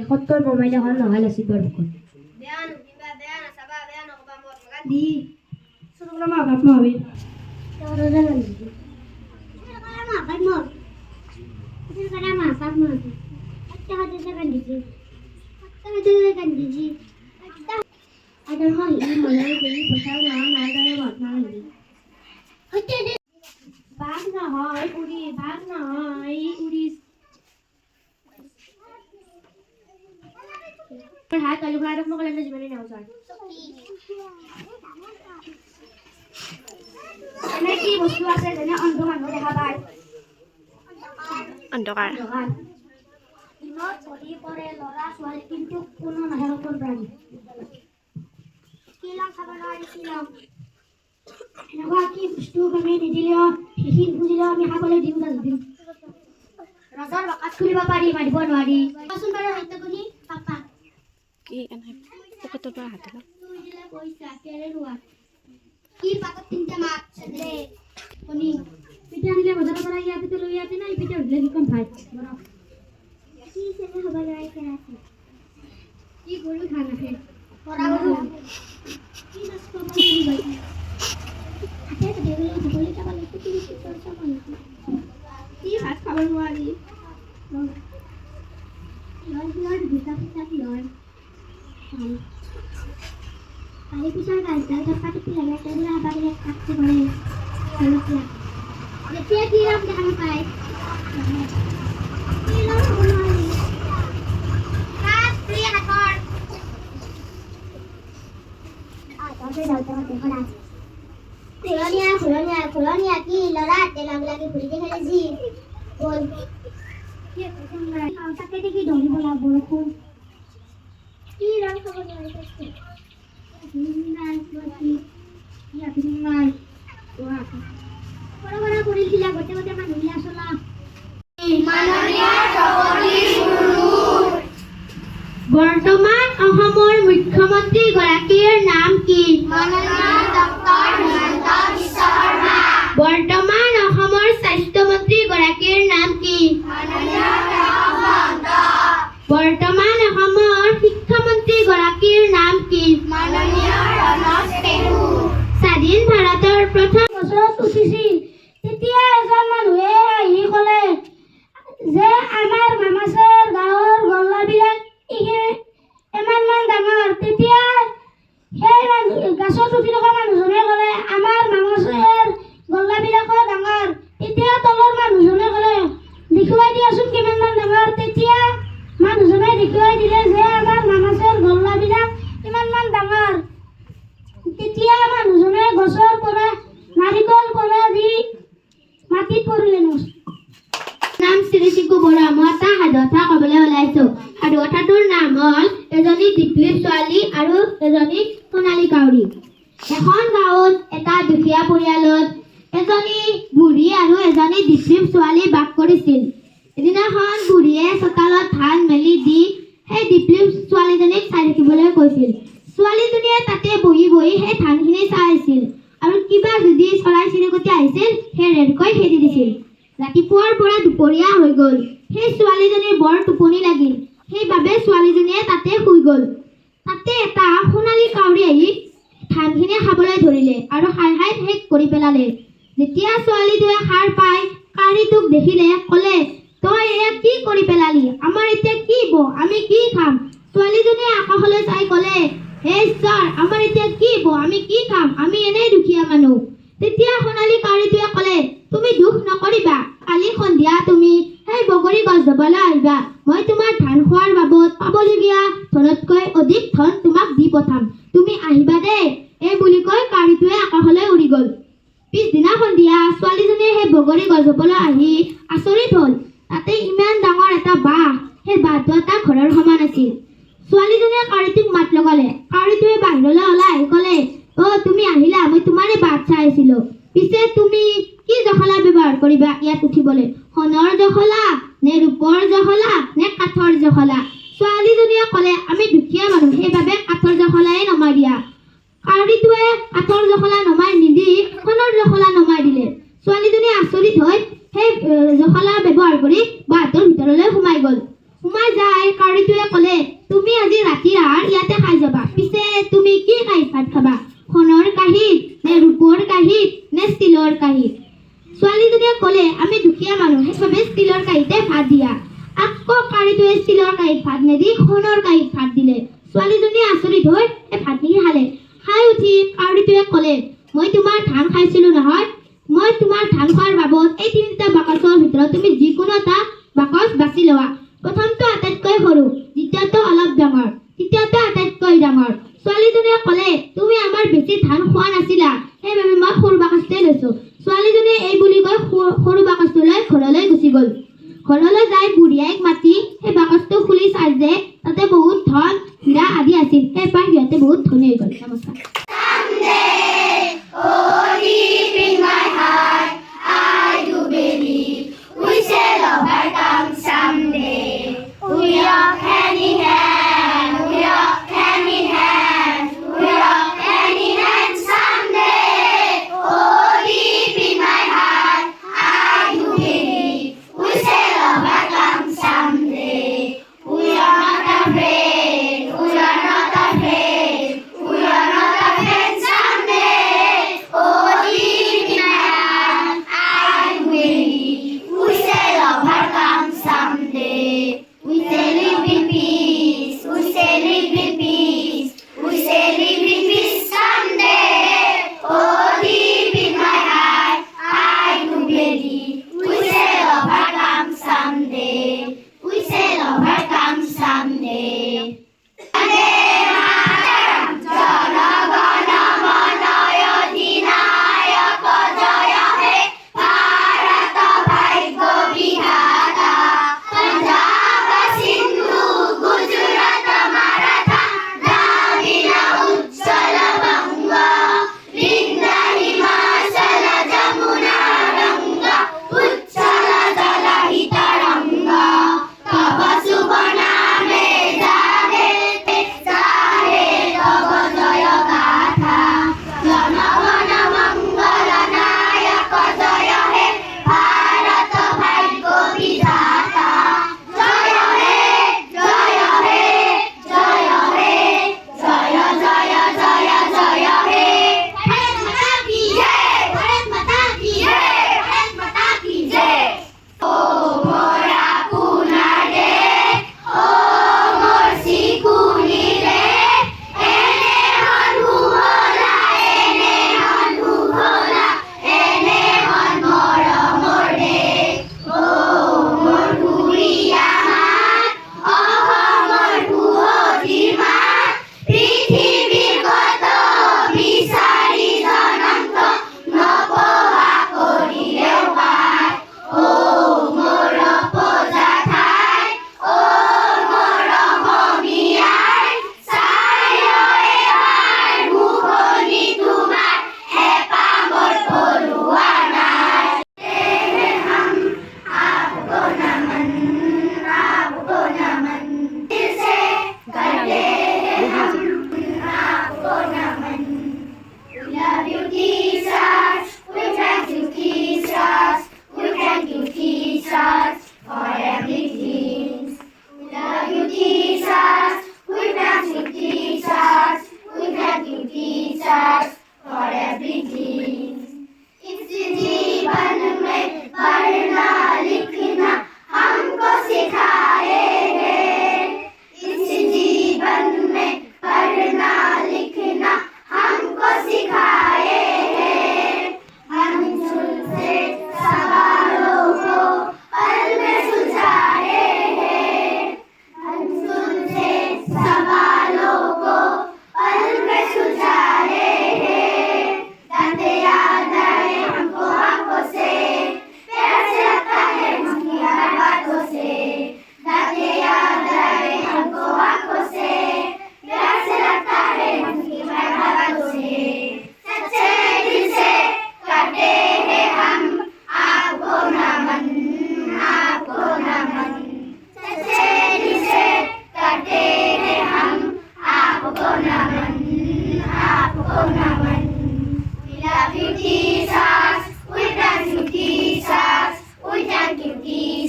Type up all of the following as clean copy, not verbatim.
Kotor mo may lahan ng alas ibar ko. Bean, iba bean, sabah bean ako ba mo magandi. Di. Sino ka na makap mo, Abi? Sino ka na makap mo? Sino ka na makap mo? At saka sa kandiji. At saka sa kandiji. At saka mo na yung pasal na nagawat na hindi. At saka bag na hay, uri. पर हाथ आलू खा रख मगर अंदर जीवन नहीं होता है की वस्तु আছে যেনে অন্ধকার দেখা পায় অন্ধকার দিনত চলি পৰে লৰা ছোৱালী কিন্তু কোনো নাহেৰকন প্ৰাণী কিলাং খাব নোৱাৰি কিলাং এনেকুৱা কি বস্তু আমি নিদিলেও শিশিৰ বুজিলেও আমি খাবলৈ দিম ডাষ্টবিন ৰজাৰ বাকাত খুলিব পাৰি মাৰিব নোৱাৰি কচোন বাৰু সত্যগুণী পাপা কি এনে পকেটৰ পৰা হাতে ল পইচা কেৰে লোৱা কি পাকত তিনটা মাছ দে কোনি পিঠা নিলে বজাৰৰ পৰা ইয়াতে তো লৈ ইয়াতে নাই পিঠা উঠলে কি কম ভাই কি চেনে হ'ব যায় কেৰাছি কি গৰু খানা খে পৰা গৰু কি মাছ খাব কি ভাই হাতে তো দেলে ধবলি টা পালে কি কি চৰ্চা মাৰি কি ভাত খাব নোৱাৰি লয় দুটা পিঠা কি লয় Kali pisang kan, kalau dapat itu lagi ada lah bagi aksi boleh. Kalau dia, dia kiram jangan pakai. Kiram boleh. Kas beli akor. Tapi dah jangan terkeras. খুলনীয়া কি ল'ৰা হাতে লগ লাগি ঘূৰি দেখালে যি বল তাকে দেখি ধৰিব লাগিব বৰষুণ কি ৰং খাব নোৱাৰিছে কৰিছিলা গোটেই গোটেই মানুহবিলাক চলা বৰ্তমান অসমৰ মুখ্যমন্ত্ৰী গৰাকীৰ নাম কি? বৰ্তমান অসমৰ স্বাস্থ্যমন্ত্ৰী গৰাকীৰ নাম কি? বৰ্তমান অসমৰ শিক্ষামন্ত্ৰী গৰাকীৰ নাম কি? স্বাধীন ভাৰতৰ প্ৰথম বছৰত উঠিছিল তেতিয়া এজন মানুহে আহি ক'লে যে আমাৰ মামাচৰ গাঁৱৰ গল্লাবিলাক ইমান ডাঙৰ। তেতিয়া সেই গাছত উঠি থকা মানুহজনে ক'লে আমাৰ মামাচৰ গল্লাবিলাকো ডাঙৰ। তেতিয়া তলৰ মানুহজনে ক'লে দেখুৱাই দিয়াচোন কিমান ডাঙৰ। তেতিয়া মানুহজনে দেখুৱাই দিলে যে আমাৰ মামাচৰ গল্লাবিলাক ইমান ডাঙৰ। তেতিয়া মানুহজনে গছৰ পৰা নাৰিকল পৰা দি মাটিত পৰিলে। নাম শ্ৰী চিকু বৰা। মই এটা সাধু কথা ক'বলৈ ওলাইছো। সাধু কথাটোৰ নাম হ'ল এজনী দীপলিপ ছোৱালী আৰু এজনী সোণালী কাউৰী। এখন গাঁৱত এটা দুখীয়া পৰিয়ালত এজনী বুঢ়ী আৰু এজনী দীপলিপ ছোৱালী বাস কৰিছিল। এদিনাখন বুঢ়ীয়ে চোতালত ধান মেলি দি সেই দীপলিপ ছোৱালীজনীক চাই থাকিবলৈ কৈছিল। ছোৱালীজনীয়ে তাতে বহি বহি সেই ধানখিনি চাই আছিল আৰু কিবা যদি চৰাই চিৰিকটি আহিছিল সেই ৰেডকৈ খেদি দিছিল। ৰাতিপুৱাৰ পৰা দুপৰীয়া হৈ গ'ল। সেই ছোৱালীজনীৰ বৰ টোপনি লাগিল। সেইবাবে ছোৱালীজনীয়ে তাতে শুই গ'ল। তাতে এটা সোণালী কাউৰী আহি ধানখিনি খাবলৈ ধৰিলে আৰু খাই খাই শেষ কৰি পেলালে। যেতিয়া ছোৱালীটোৱে সাৰ পাই কাউৰীটোক দেখিলে ক'লে তই এয়া কি কৰি পেলালি? আমাৰ এতিয়া কি হ'ব? আমি কি খাম? ছোৱালীজনীয়ে আকাশলৈ চাই ক'লে হে ঈশ্বৰ, আমাৰ এতিয়া কি হ'ব? আমি কি খাম? আমি এনেই দুখীয়া মানুহ। তেতিয়া সোণালী কাউৰীটোৱে ক'লে তুমি দুখ নকৰিবা, কালি সন্ধিয়া তুমি সেই বগৰী গছজোপালৈ আহিবা। মই তোমাৰ ধান খোৱাৰ বাবদ পাবলগীয়া ধনতকৈ অধিক ধন তোমাক দি পঠাম। তুমি আহিবা দেই। এই বুলি কৈ কাউৰীটোৱে আকাশলৈ উৰি গ'ল। পিছদিনা সন্ধিয়া ছোৱালীজনীয়ে সেই বগৰী গছজোপালৈ আহি আচৰিত হ'ল। তাতে ইমান ডাঙৰ এটা বাঁহ। সেই বাঁহটো এটা ঘৰৰ সমান আছিল। ছোৱালীজনীয়ে কাউৰীটোক মাত লগালে। কাউৰীটোৱে বাহিৰলৈ ওলাই আহি ক'লে তুমি আহিলা, মই তোমাৰে বাট চাই আছিলো। পিছে তুমি কি জখলা ব্যৱহাৰ কৰিবা ইয়াত উঠিবলৈ? সোণৰ জখলা নে ৰূপৰ জখলা নে কাঠৰ জখলা? ছোৱালীজনীয়ে ক'লে আমি দুখীয়া মানুহ, সেইবাবে কাঠৰ জখলাই নমাই দিয়া। কাউৰীটোৱে কাঠৰ জখলা নমাই নিদি সোণৰ জখলা নমাই দিলে। ছোৱালীজনী আচৰিত হৈ সেই জখলা ব্যৱহাৰ কৰি বাঁহটোৰ ভিতৰলৈ সোমাই গ'ল। সোমাই যায় কাউৰীটোৱে ক'লে তুমি আজি ৰাতিৰ আহাৰ ইয়াতে খাই যাবা। পিছে তুমি কি কাঁহীত ভাত খাবা? সোণৰ কাঁহীত নে ৰূপৰ কাঁহীত নে ষ্টীলৰ কাঁহীত? ছোৱালীজনীয়ে ক'লে আমি দুখীয়া মানুহ, সেইবাবে ষ্টীলৰ কাঁহীতে ভাত দিয়া। আকৌ কাউৰীটোৱে ষ্টীলৰ কাঁহীত ভাত নিদি সোণৰ কাঁহীত ভাত দিলে। ছোৱালীজনীয়ে আচৰিত হৈ এই ভাতখিনি খালে। খাই উঠি কাউৰীটোৱে ক'লে মই তোমাৰ ধান খাইছিলো নহয়, মই তোমাৰ ধান খোৱাৰ বাবদ এই তিনিটা বাকচৰ ভিতৰত তুমি যিকোনো এটা বাকচ বাছি লোৱা। প্ৰথমটো আটাইতকৈ সৰু, দ্বিতীয়টো অলপ ডাঙৰ, তৃতীয়টো আটাইতকৈ ডাঙৰ। ছোৱালীজনীয়ে ক'লে তুমি আমাৰ বেছি ধান খোৱা নাছিলা, সেইবাবে মই সৰু বাকচটোৱে লৈছো। ছোৱালীজনীয়ে এই বুলি কৈ সৰু বাকচটো লৈ ঘৰলৈ গুচি গ'ল। ঘৰলৈ যাই বুঢ়ীয়াইক মাতি সেই বাকচটো খুলি চাই যে তাতে বহুত ধন হীৰা আদি আছিল। সেইবাৰ সিহঁতে বহুত ধনী হৈ গ'ল। নমস্কাৰ।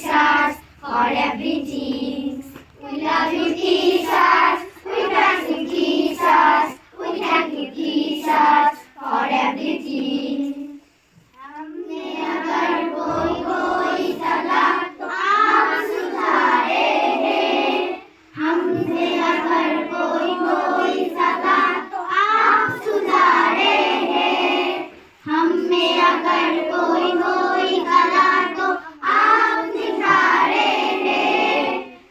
teachers, for everything. We love you, teachers. We thank you, teachers. We thank you, teachers, for everything. हमने अगर कोई कोई सलाह तो आप सुधारे हैं. हमने अगर कोई कोई सलाह तो आप सुधारे हैं. हमें अगर कोई कोई कला तो आप सिखारे हैं.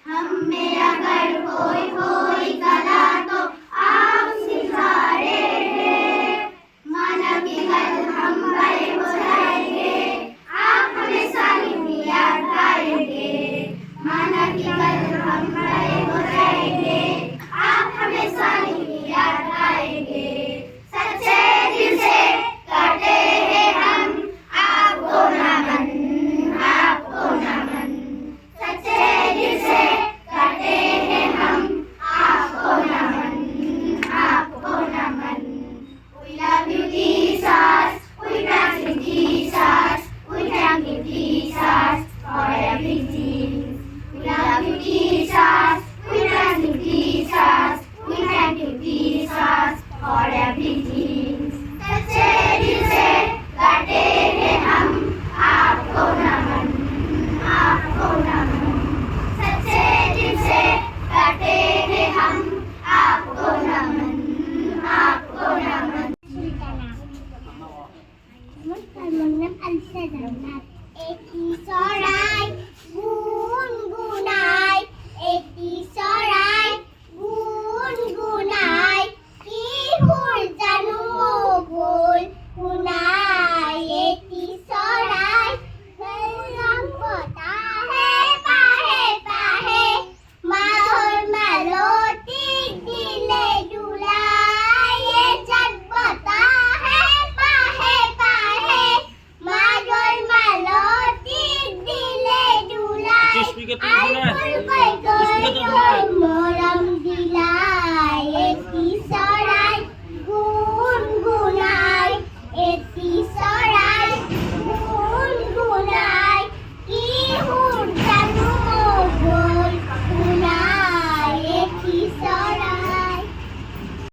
हमें अगर कोई कोई कला तो आप सिखारे हैं. माना कि कल हम बड़े हो जाएंगे, आप हमें सालिम याद आएंगे. माना कि कल हम बड़े हो जाएंगे, आप हमें सालिम याद आएंगे. सच्चे दिल से करते हैं हम आपको नमन, आपको नमन. सच्चे दिल से करते हैं हम आपको नमन, आपको नमन. We love you, teachers. We thank you, teachers. We thank you, teachers, for everything. We love you, teachers. We thank you, teachers. We thank you, teachers, for everything. सच्चे दिल से करते हैं हम आपको नमन, आपको नमन. सच्चे दिल से करते हैं हम आपको नमन, आपको नमन. नमस्कार, मगनम अलसा जन्नत. एकी चৰাই গুণগুণাই, এটি চৰাই গুণগুণাই. কি সুৰ জানো মগুল শুনাই. এটি চৰাই ৰং বতাহে পাহে পাহে. মাহৰ মালতী দিলে ডুলাই. এজাক বতাহে পাহে পাহে. মাহৰ মালতী দিলে ডুলাই. Speaker to the মৰম দিলা.